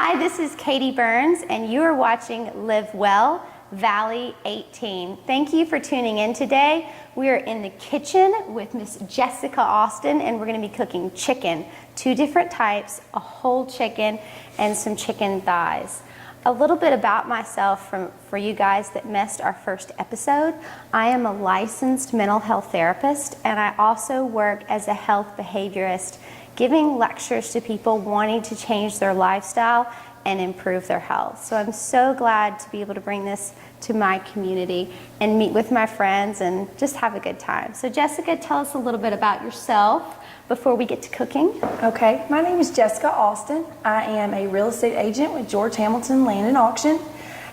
Hi, this is Katie Burns, and you are watching Live Well, Valley 18. Thank you for tuning in today. We are in the kitchen with Miss Jessica Austin, and we're going to be cooking chicken. 2 different types, a whole chicken and some chicken thighs. A little bit about myself for you guys that missed our first episode. I am a licensed mental health therapist, and I also work as a health behaviorist, giving lectures to people wanting to change their lifestyle and improve their health. So I'm so glad to be able to bring this to my community and meet with my friends and just have a good time. So Jessica, tell us a little bit about yourself before we get to cooking. Okay, my name is Jessica Austin. I am a real estate agent with George Hamilton Land and Auction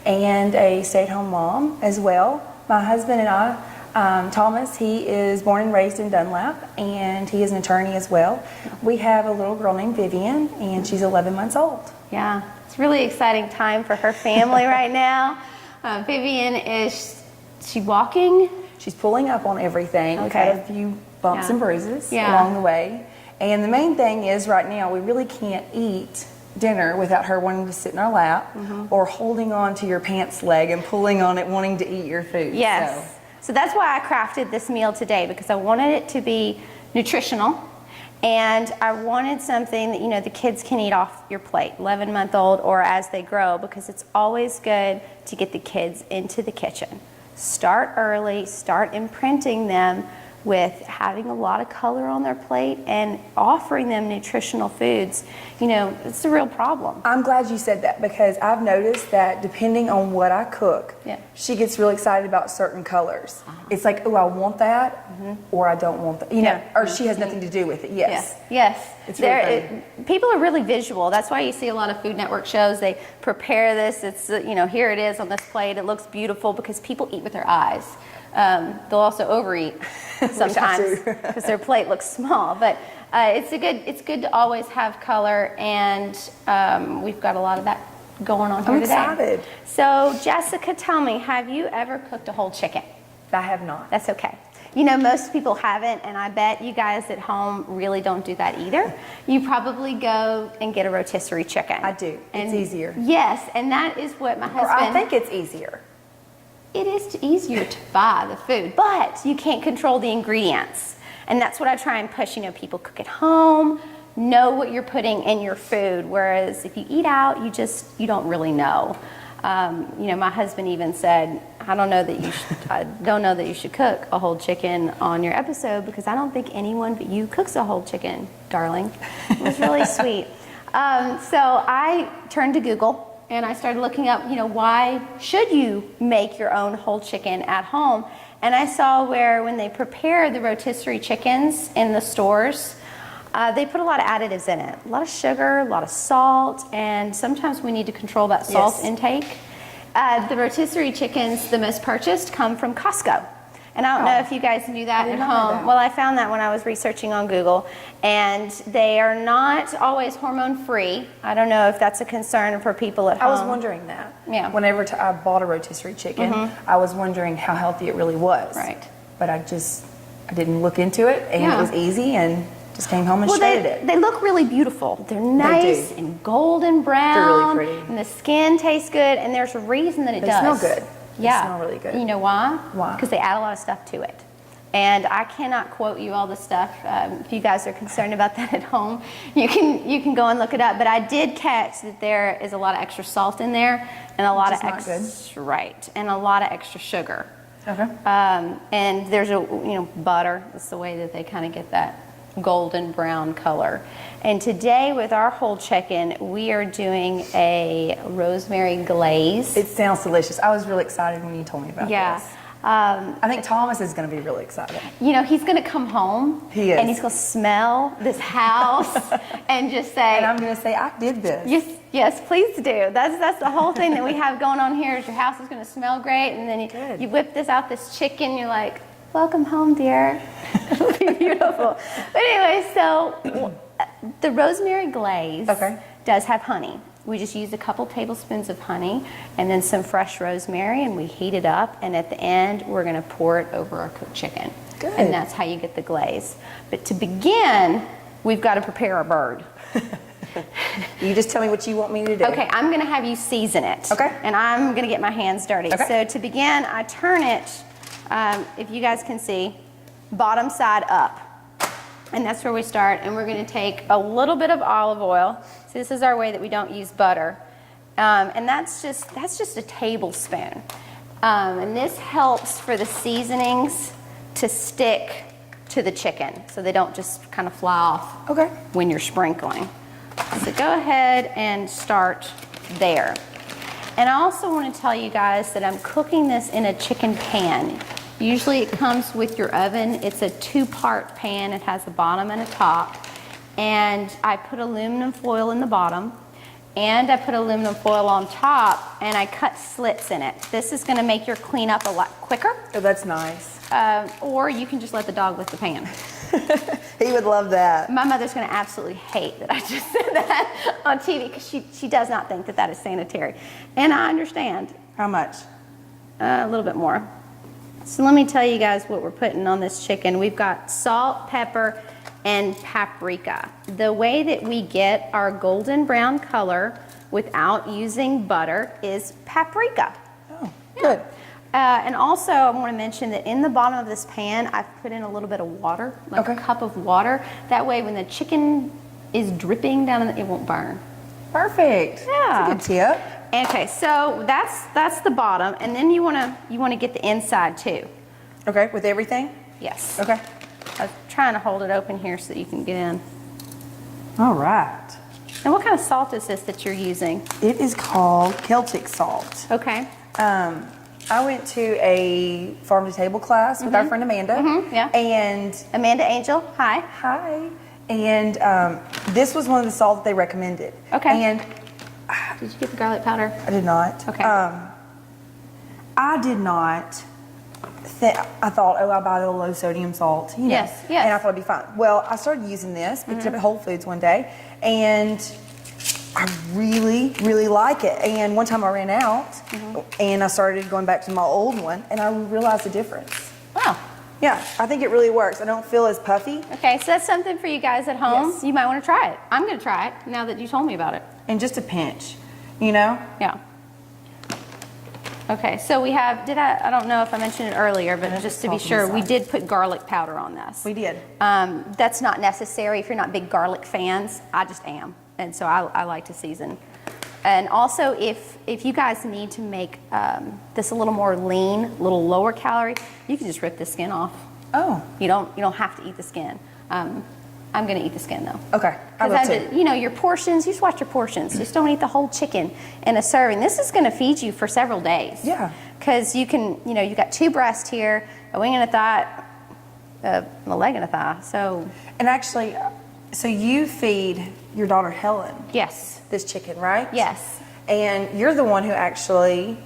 and a stay-at-home mom as well. My husband and I, Thomas, he is born and raised in Dunlap, and he is an attorney as well. We have a little girl named Vivian, and she's 11 months old. Yeah, it's a really exciting time for her family right now. Vivian, is she walking? She's pulling up on everything. Okay. We've had a few bumps and bruises along the way. And the main thing is right now we really can't eat dinner without her wanting to sit in our lap or holding on to your pants leg and pulling on it wanting to eat your food. Yes. So that's why I crafted this meal today, because I wanted it to be nutritional, and I wanted something that, you know, the kids can eat off your plate, 11-month-old or as they grow, because it's always good to get the kids into the kitchen. Start early, start imprinting them with having a lot of color on their plate and offering them nutritional foods. You know, it's a real problem. I'm glad you said that, because I've noticed that depending on what I cook, she gets really excited about certain colors. It's like, oh, I want that, or I don't want that. You know, or she has nothing to do with it. Yes. Yes. It's really people are really visual. That's why you see a lot of Food Network shows. They prepare this. It's, you know, here it is on this plate. It looks beautiful because people eat with their eyes. They'll also overeat sometimes because their plate looks small. But it's good to always have color, and we've got a lot of that going on here today. I'm excited. So Jessica, tell me, have you ever cooked a whole chicken? I have not. That's okay. You know, most people haven't, and I bet you guys at home really don't do that either. You probably go and get a rotisserie chicken. I do. It's easier. Yes, and that is what my husband... Or I think it's easier. It is easier to buy the food, but you can't control the ingredients. And that's what I try and push. You know, people cook at home, know what you're putting in your food, whereas if you eat out, you don't really know. You know, my husband even said, I don't know that you should cook a whole chicken on your episode, because I don't think anyone but you cooks a whole chicken, darling. It was really sweet. So I turned to Google and I started looking up, you know, why should you make your own whole chicken at home? And I saw where when they prepare the rotisserie chickens in the stores, they put a lot of additives in it, a lot of sugar, a lot of salt, and sometimes we need to control that salt intake. The rotisserie chickens, the most purchased, come from Costco. And I don't know if you guys knew that at home. Well, I found that when I was researching on Google, and they are not always hormone-free. I don't know if that's a concern for people at home. I was wondering that. Yeah. Whenever I bought a rotisserie chicken, I was wondering how healthy it really was. Right. But I didn't look into it, and it was easy, and just came home and shredded it. They look really beautiful. They're nice and golden brown. They're really pretty. And the skin tastes good, and there's a reason that it does. They smell good. Yeah. They smell really good. You know why? Why? Because they add a lot of stuff to it. And I cannot quote you all the stuff. If you guys are concerned about that at home, you can go and look it up. But I did catch that there is a lot of extra salt in there, and a lot of extra and a lot of extra sugar. Okay. And there's butter. That's the way that they kind of get that golden brown color. And today with our whole chicken, we are doing a rosemary glaze. It sounds delicious. I was really excited when you told me about this. I think Thomas is going to be really excited. You know, he's going to come home. He is. And he's going to smell this house and just say... And I'm going to say, I did this. Yes, please do. That's the whole thing that we have going on here, is your house is going to smell great, and then you whip this chicken, you're like, welcome home, dear. It'll be beautiful. But anyway, so the rosemary glaze does have honey. We just use a couple tablespoons of honey and then some fresh rosemary, and we heat it up, and at the end we're going to pour it over our cooked chicken. Good. And that's how you get the glaze. But to begin, we've got to prepare our bird. You just tell me what you want me to do. Okay, I'm gonna have you season it. Okay. And I'm gonna get my hands dirty. Okay. So to begin, I turn it, if you guys can see, bottom side up. And that's where we start. And we're gonna take a little bit of olive oil. So this is our way that we don't use butter. And that's just a tablespoon. And this helps for the seasonings to stick to the chicken so they don't just kind of fly off when you're sprinkling. So go ahead and start there. And I also want to tell you guys that I'm cooking this in a chicken pan. Usually it comes with your oven. It's a 2-part pan. It has a bottom and a top. And I put aluminum foil in the bottom and I put aluminum foil on top and I cut slits in it. This is going to make your cleanup a lot quicker. Oh, that's nice. Or you can just let the dog lick the pan. He would love that. My mother's going to absolutely hate that I just said that on TV because she does not think that that is sanitary. And I understand. How much? A little bit more. So let me tell you guys what we're putting on this chicken. We've got salt, pepper, and paprika. The way that we get our golden brown color without using butter is paprika. Oh, good. And also, I want to mention that in the bottom of this pan, I've put in a little bit of water, like a cup of water. That way, when the chicken is dripping down, it won't burn. Perfect. Yeah. That's a good tip. Okay, so that's the bottom, and then you want to get the inside too. Okay, with everything? Yes. Okay. I was trying to hold it open here so that you can get in. All right. And what kind of salt is this that you're using? It is called Celtic salt. Okay. I went to a farm to table class with our friend Amanda. Yeah. And Amanda Angel, hi. hi. And this was one of the salts that they recommended. Okay. And Did you get the garlic powder? I did not. Okay. I did not. I thought, oh, I'll buy the low sodium salt. You know, Yes, yes. And I thought it'd be fine. Well, I started using this, picked it up at Whole Foods one day, and I really, really like it. And one time I ran out, and I started going back to my old one, and I realized the difference. Wow. Yeah, I think it really works. I don't feel as puffy. Okay, so that's something for you guys at home. Yes. You might want to try it. I'm going to try it now that you told me about it. And just a pinch, you know? Yeah. Okay, so we have, I don't know if I mentioned it earlier, but just to be sure, we did put garlic powder on this. We did. That's not necessary if you're not big garlic fans. I just am, and so I like to season. And also, if you guys need to make this a little more lean, a little lower calorie, you can just rip the skin off. Oh. You don't have to eat the skin. I'm going to eat the skin though. Okay. I will too. You know, your portions, you just watch your portions. Just don't eat the whole chicken in a serving. This is going to feed you for several days. Yeah. Because you can, you know, you got 2 breasts here, a wing and a thigh, a leg and a thigh. So. And actually, so you feed your daughter Helen Yes. this chicken, right? Yes. And you're the one who actually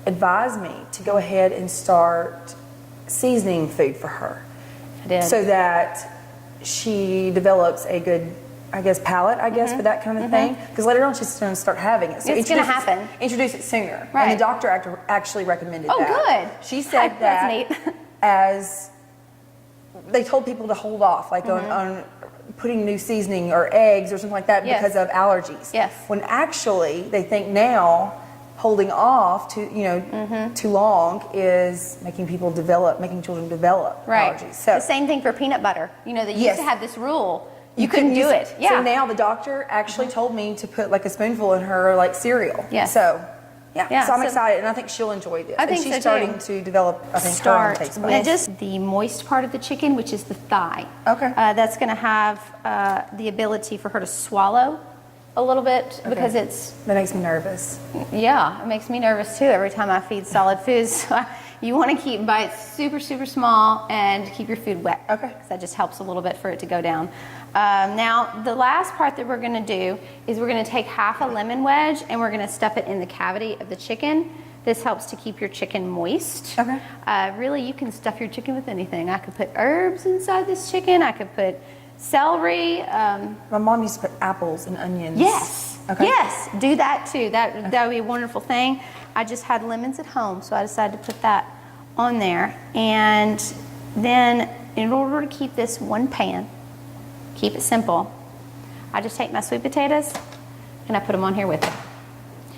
advised me to go ahead and start seasoning food for her. I did. So that she develops a good, I guess, palate, for that kind of thing. Because later on she's going to start having it. So It's gonna happen. Introduce it sooner. Right. And the doctor actually recommended Oh, that. good. She said That's that neat. as they told people to hold off, like on putting new seasoning or eggs or something like that Yes. because of allergies. Yes. When actually they think now holding off too long is making children develop Right. allergies. So the same thing for peanut butter. You know, they used Yes. to have this rule. You couldn't do it. Yeah. So now the doctor actually told me to put like a spoonful in her like cereal. Yes. So Yeah, so I'm so- excited, and I think she'll enjoy this. I think and she's so, starting too. to develop, I think, her own taste buds. And just the moist part of the chicken, which is the thigh. Okay. That's going to have the ability for her to swallow a little bit because it's, That makes me nervous. yeah, it makes me nervous too every time I feed solid foods. You want to keep bites super, super small and keep your food wet. Okay. Because that just helps a little bit for it to go down. Now, the last part that we're going to do is we're going to take half a lemon wedge and we're going to stuff it in the cavity of the chicken. This helps to keep your chicken moist. Okay. Really, you can stuff your chicken with anything. I could put herbs inside this chicken. I could put celery. My mom used to put apples and onions. Yes. Okay. Yes. Do that too. That would be a wonderful thing. I just had lemons at home, so I decided to put that on there. And then, in order to keep this one pan, keep it simple, I just take my sweet potatoes and I put them on here with it.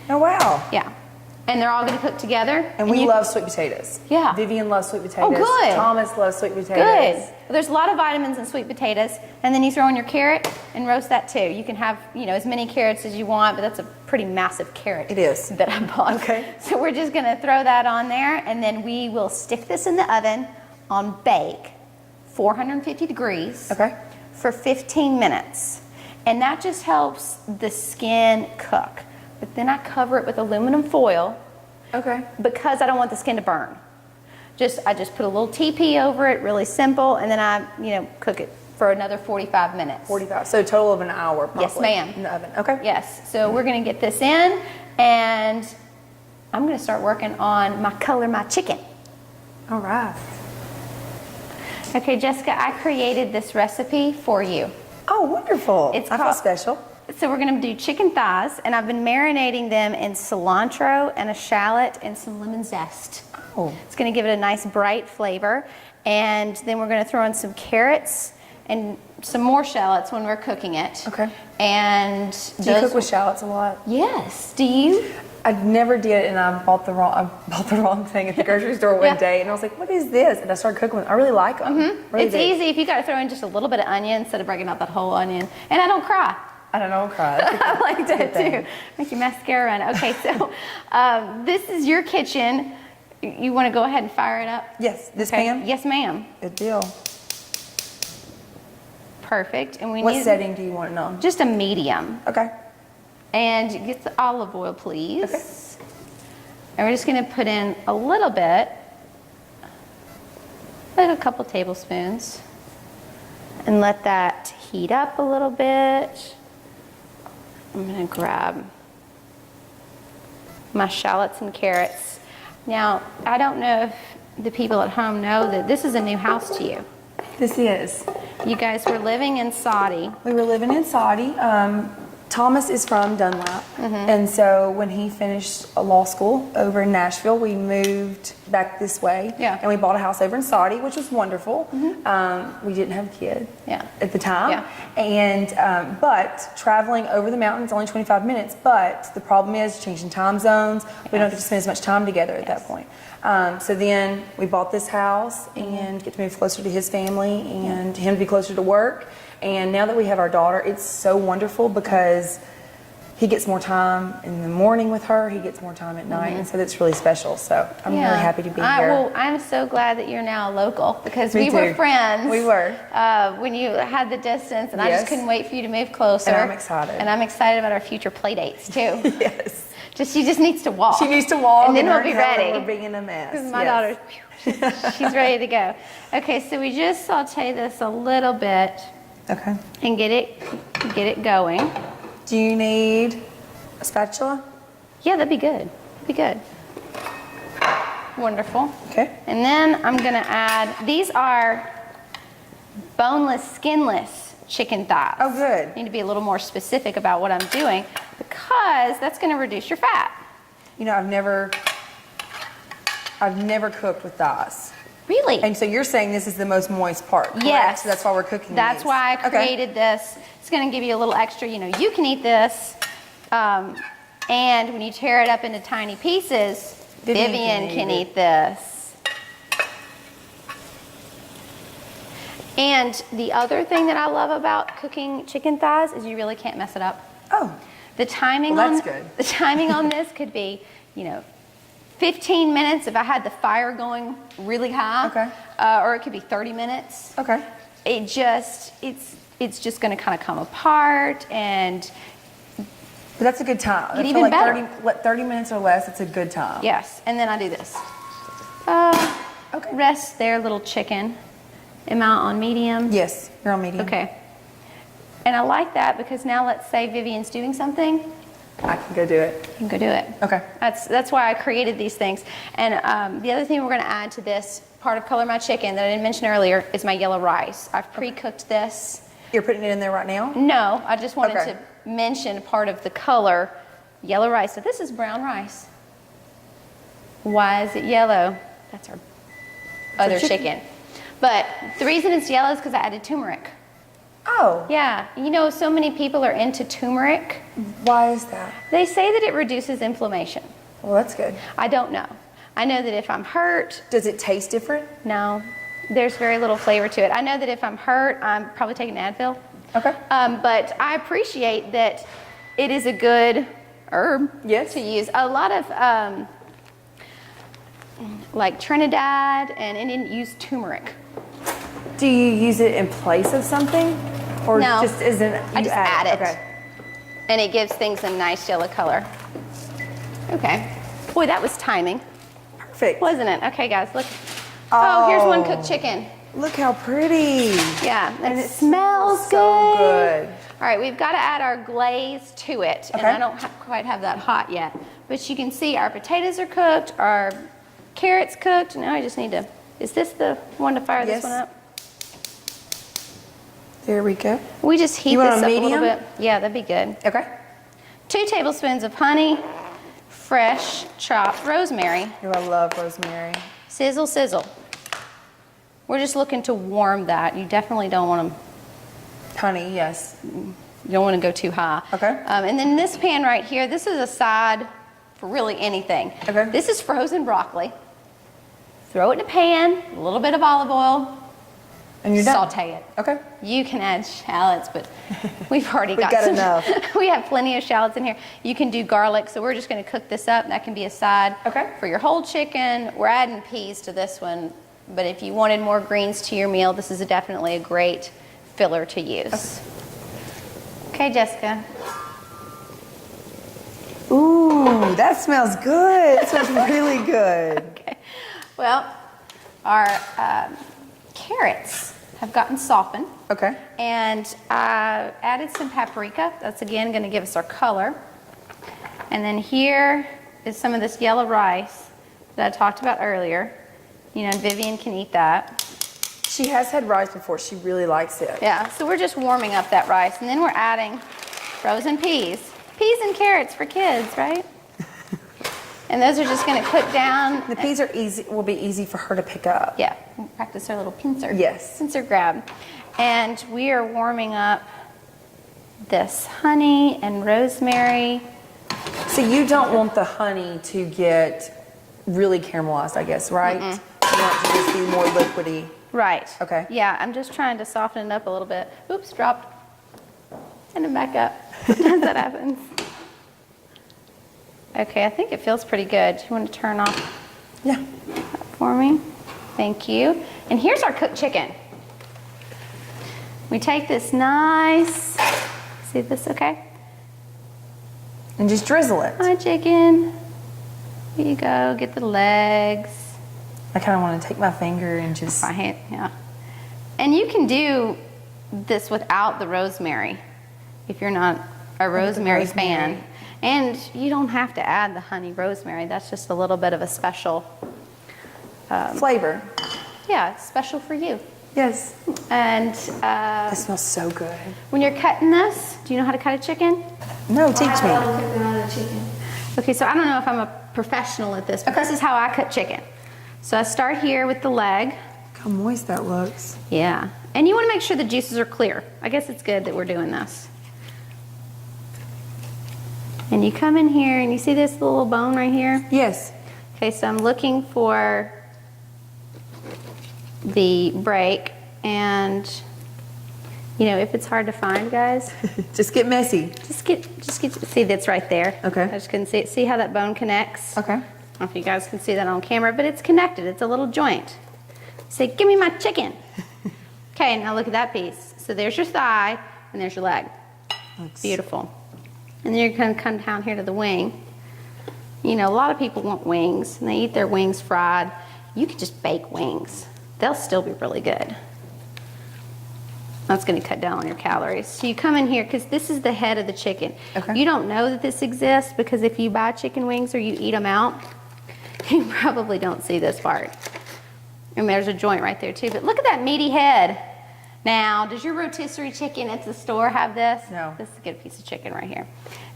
Oh, wow. Yeah. And they're all going to cook together. And we love sweet potatoes. Yeah. Vivian loves sweet potatoes. Oh, good. Thomas loves sweet potatoes. Good. Well, there's a lot of vitamins in sweet potatoes. And then you throw in your carrot and roast that too. You can have, you know, as many carrots as you want, but that's a pretty massive carrot. It is. That I bought. Okay. So we're just going to throw that on there, and then we will stick this in the oven on bake, 450 degrees. Okay. For 15 minutes. And that just helps the skin cook. But then I cover it with aluminum foil. Okay. Because I don't want the skin to burn. I just put a little TP over it, really simple, and then I, you know, cook it for another 45 minutes. 45. So a total of an hour, probably. Yes, ma'am. In the oven. Okay. Yes. So we're going to get this in, and I'm going to start working on my color my chicken. All right. Okay, Jessica, I created this recipe for you. Oh, wonderful. It's I feel called- special. So we're going to do chicken thighs, and I've been marinating them in cilantro and a shallot and some lemon zest. Oh. It's going to give it a nice bright flavor. And then we're going to throw in some carrots and some more shallots when we're cooking it. Okay. And Do you cook with shallots a lot? Yes. Do you? I never did, and I bought the wrong thing at the grocery store one Yeah. day, and I was like, "What is this?" And I started cooking with. I really like them. Really It's do. easy if you got to throw in just a little bit of onion instead of breaking out that whole onion. And I don't cry. I don't know, cry. I like that good thing. too. Make your mascara run. Okay, so this is your kitchen. You want to go ahead and fire it up? Yes, this Okay. pan. Yes, ma'am. Good deal. Perfect. And we What need setting do you want it on? just a medium. Okay. And get the olive oil, please. Okay. And we're just going to put in a little bit, like a couple tablespoons, and let that heat up a little bit. I'm going to grab my shallots and carrots. Now, I don't know if the people at home know that this is a new house to you. This is. You guys were living in Saudi. We were living in Saudi. Thomas is from Dunlap, and so when he finished law school over in Nashville, we moved back this way. Yeah. And we bought a house over in Saudi, which was wonderful. We didn't have a kid Yeah. at the time. Yeah. And but traveling over the mountains only 25 minutes. But the problem is changing time zones. We don't get to spend as much time together at that point. So then we bought this house and get to move closer to his family and him to be closer to work. And now that we have our daughter, it's so wonderful because he gets more time in the morning with her. He gets more time at night, and so that's really special. So I'm really happy to be here. Well, I'm so glad that you're now local because Me we were too. friends. We were. When you had the distance, and I just Yes. couldn't wait for you to move closer. And I'm excited. And I'm excited about our future play dates too. Yes. She just needs to walk. She needs to walk, and then her we'll be and Helen ready. We're being a mess. Because my Yes. daughter, she's ready to go. Okay, so we just saute this a little bit Okay. and get it going. Do you need a spatula? Yeah, that'd be good. That'd be good. Wonderful. Okay. And then I'm gonna add, these are boneless, skinless chicken thighs. Oh, good. I need to be a little more specific about what I'm doing because that's gonna reduce your fat. You know, I've never cooked with thighs. Really? And so you're saying this is the most moist part, correct? Yes. So that's why we're cooking That's these. why I Okay. created this. It's gonna give you a little extra, you know, you can eat this. And when you tear it up into tiny pieces, Vivian can eat this. And the other thing that I love about cooking chicken thighs is you really can't mess it up. Oh, The timing Well, on that's good. the timing on this could be, you know, 15 minutes if I had the fire going really high. Okay. Or it could be 30 minutes. okay. It's just going to kind of come apart, and But that's a good time. I Get feel even like better. 30 minutes or less, it's a good time. yes, and then I do this. Okay. Rest their little chicken. Am I on medium? Yes, you're on medium. Okay. And I like that because now let's say Vivian's doing something, I can go do it. you can go do it. Okay. That's why I created these things. And the other thing we're going to add to this part of Color My Chicken that I didn't mention earlier is my yellow rice. I've pre-cooked this. You're putting it in there right now? No, I just wanted Okay. to mention part of the color, yellow rice. So this is brown rice. Why is it yellow? That's our other chicken. chicken. But the reason it's yellow is because I added turmeric. Oh, Yeah, you know, so many people are into turmeric. why is that? They say that it reduces inflammation. Well, that's good. I don't know. I know that if I'm hurt, Does it taste different? no, there's very little flavor to it. I know that if I'm hurt, I'm probably taking Advil. Okay. But I appreciate that it is a good herb Yes. to use. A lot of like Trinidad and Indian use turmeric. Do you use it in place of something? Or No, just isn't I just add it. Okay. And it gives things a nice yellow color. Okay. Boy, that was timing, Perfect. wasn't it? Okay, guys, look. Oh, here's one cooked chicken. Look how pretty. Yeah, and it smells good. So good. All right, we've got to add our glaze to it. And Okay. I don't quite have that hot yet. But you can see our potatoes are cooked, our carrots cooked. Now I just need to, is this the one to fire this Yes. one up? There we go. We just heat You want this a up a little medium? bit. Yeah, that'd be good. Okay. 2 tablespoons of honey, fresh chopped rosemary. Oh, I love rosemary. Sizzle, sizzle. We're just looking to warm that. You definitely don't want to, Honey, yes. you don't want to go too high. Okay. And then this pan right here, this is a side for really anything. Okay. This is frozen broccoli. Throw it in a pan, a little bit of olive oil, And you're done. saute it. Okay. You can add shallots, but we've already We've got some. enough. We have plenty of shallots in here. You can do garlic, so we're just going to cook this up. That can be a side Okay. for your whole chicken. We're adding peas to this one, but if you wanted more greens to your meal, this is definitely a great filler to use. Okay, Jessica. Ooh, that smells good. It smells really good. Okay. Well, our carrots have gotten softened. Okay. And I added some paprika. That's again going to give us our color. And then here is some of this yellow rice that I talked about earlier. You know, Vivian can eat that. She has had rice before. She really likes it. Yeah, so we're just warming up that rice. And then we're adding frozen peas. Peas and carrots for kids, right? And those are just going to cook down. The peas are easy. Will be easy for her to pick up. Yeah, we'll practice our little pincer. Yes. Pincer grab. And we are warming up this honey and rosemary. So you don't want the honey to get really caramelized, I guess, right? You want it to just be more liquidy. Right. Okay. Yeah, I'm just trying to soften it up a little bit. Oops, dropped. And then back up. Sometimes that happens. Okay, I think it feels pretty good. Do you want to turn off Yeah. that for me? Thank you. And here's our cooked chicken. We take this nice, see this okay? And just drizzle it. Hi, chicken. Here you go, get the legs. I kind of want to take my finger and just. My hand, yeah. And you can do this without the rosemary if you're not a rosemary fan. And you don't have to add the honey rosemary. That's just a little bit of a special, Flavor. yeah, it's special for you. Yes. And That smells so good. when you're cutting this, do you know how to cut a chicken? No, teach me. Okay, so I don't know if I'm a professional at this, but this is how I cut chicken. So I start here with the leg. Look how moist that looks. Yeah. And you want to make sure the juices are clear. I guess it's good that we're doing this. And you come in here and you see this little bone right here? Yes. Okay, so I'm looking for the break, and you know, if it's hard to find, guys, Just get messy. just get, see that's right there. Okay. I just couldn't see it. See how that bone connects? Okay. I don't know if you guys can see that on camera, but it's connected. It's a little joint. Say, give me my chicken. Okay, now look at that piece. So there's your thigh, and there's your leg. Looks Beautiful. And then you're going to come down here to the wing. You know, a lot of people want wings, and they eat their wings fried. You could just bake wings. They'll still be really good. That's going to cut down on your calories. So you come in here, because this is the head of the chicken. Okay. You don't know that this exists, because if you buy chicken wings or you eat them out, you probably don't see this part. And there's a joint right there too. But look at that meaty head. Now, does your rotisserie chicken at the store have this? No. This is a good piece of chicken right here.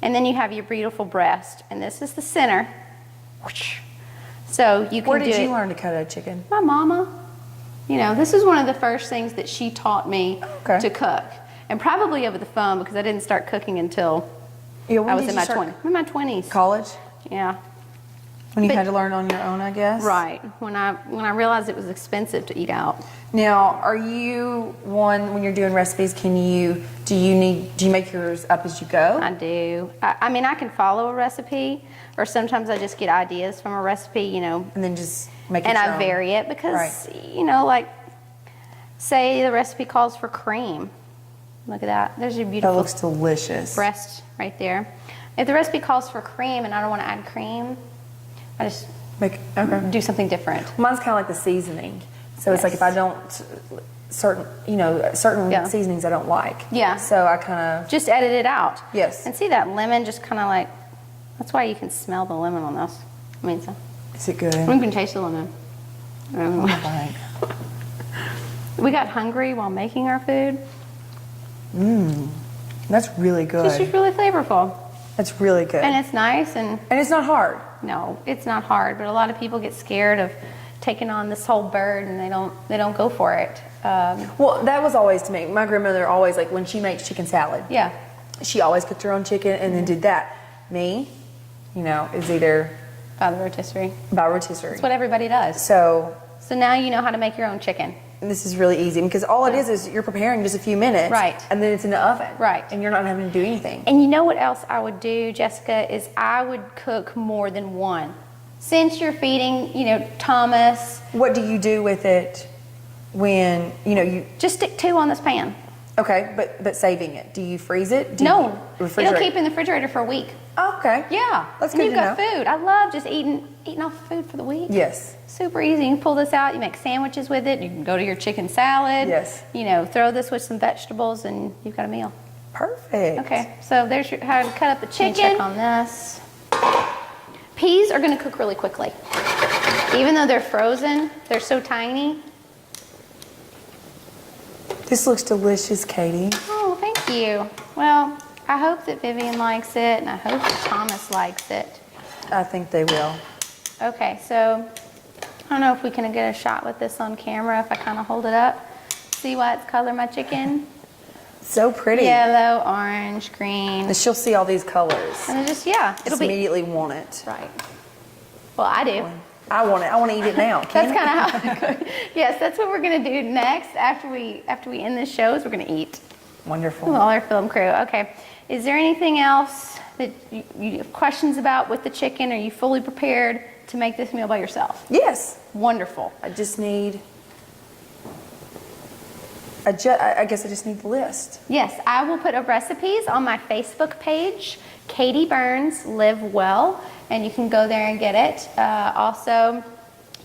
And then you have your beautiful breast. And this is the center. So you can Where do did you it. learn to cut a chicken? My mama. You know, this is one of the first things that she taught me Okay. to cook. and probably over the phone because I didn't start cooking until Yeah, when I was did in you my start 20s. In my 20s. college? Yeah. When you But- had to learn on your own, I guess? Right. When I realized it was expensive to eat out. Now, are you one, when you're doing recipes, do you make yours up as you go? I do. I mean, I can follow a recipe, or sometimes I just get ideas from a recipe, you know, And then just make it and your I own? vary it because, Right. you know, like, say the recipe calls for cream. Look at that. There's your That beautiful looks delicious. breast right there. If the recipe calls for cream and I don't want to add cream, I just Okay. do something different. Mine's kind of like the seasoning. So it's like if Yes. I don't, certain Yeah. seasonings I don't like. Yeah. So I kind of, Just edit it out. Yes. And see that lemon just kind of like, that's why you can smell the lemon on this. I mean, so is it good? you can taste the lemon. Fine. We got hungry while making our food. That's really It's just good. really flavorful. That's really good. And it's nice, and And it's not hard. no, it's not hard, but a lot of people get scared of taking on this whole bird and they don't go for it. Well, that was always to me. My grandmother always, like when she makes chicken salad, Yeah. she always cooked her own chicken and then did that. Me, is either By the rotisserie. by rotisserie. That's what everybody does. So So now you know how to make your own chicken. this is really easy because all it is you're preparing just a few minutes. Right. And then it's in the oven. Right. And you're not having to do anything. And you know what else I would do, Jessica, is I would cook more than one. Since you're feeding, Thomas, What do you do with it when, you, just stick 2 on this pan. okay, but saving it? Do you freeze it? Do No, you it'll keep in the refrigerator for a week. Oh, okay. Yeah, That's and good you've to got know. food. I love just eating off food for the week. Yes. Super easy. You can pull this out. You make sandwiches with it. You can go to your chicken salad. Yes. Throw this with some vegetables, and you've got a meal. Perfect. Okay, so there's how to cut up the chicken. Check on this. Peas are going to cook really quickly. Even though they're frozen, they're so tiny. This looks delicious, Katie. Oh, thank you. Well, I hope that Vivian likes it, and I hope that Thomas likes it. I think they will. Okay, so I don't know if we can get a shot with this on camera if I kind of hold it up. See why it's color my chicken? So pretty. Yellow, orange, green. And she'll see all these colors. And it'll Just be immediately want it. right. Well, I do. I want it. I want to eat it now. That's kind of how I cook. Yes, that's what we're gonna do next after we end this show. Is we're gonna eat. Wonderful. With all our film crew. Okay. Is there anything else that you have questions about with the chicken? Are you fully prepared to make this meal by yourself? Yes. Wonderful. I just need. I guess I just need the list. Yes, I will put up recipes on my Facebook page, Katie Burns Live Well, and you can go there and get it. Also,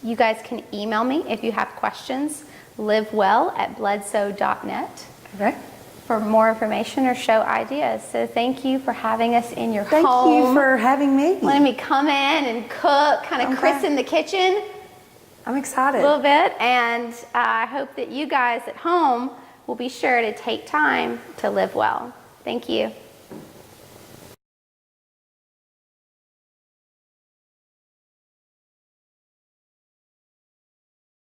you guys can email me if you have questions, livewell@bledsoe.net. Okay. For more information or show ideas. So thank you for having us in your Thank home. you for having me. Letting me come in and cook, kind of Okay. christen the kitchen I'm a excited. little bit. And I hope that you guys at home will be sure to take time to live well. Thank you.